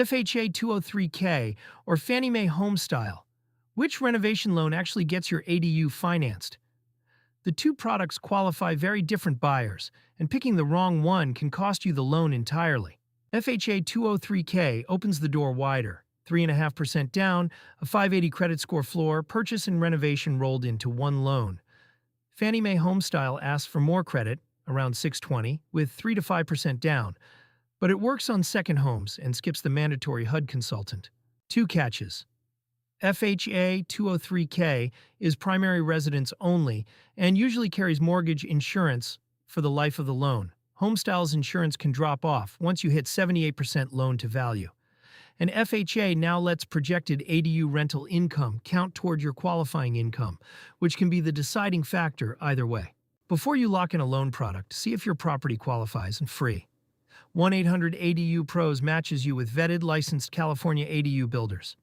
FHA 203K, or Fannie Mae HomeStyle. Which renovation loan actually gets your ADU financed? The two products qualify very different buyers, and picking the wrong one can cost you the loan entirely. FHA 203K opens the door wider. 3.5% down, a 580 credit score floor, purchase and renovation rolled into one loan. Fannie Mae HomeStyle asks for more credit, around 620, with 3 to 5% down, but it works on second homes and skips the mandatory HUD consultant. Two catches. FHA 203K is primary residence only and usually carries mortgage insurance for the life of the loan. HomeStyle's insurance can drop off once you hit 78% loan to value. And FHA now lets projected ADU rental income count toward your qualifying income, which can be the deciding factor either way. Before you lock in a loan product, see if your property qualifies and free. 1-800-ADU-PROS matches you with vetted, licensed California ADU builders.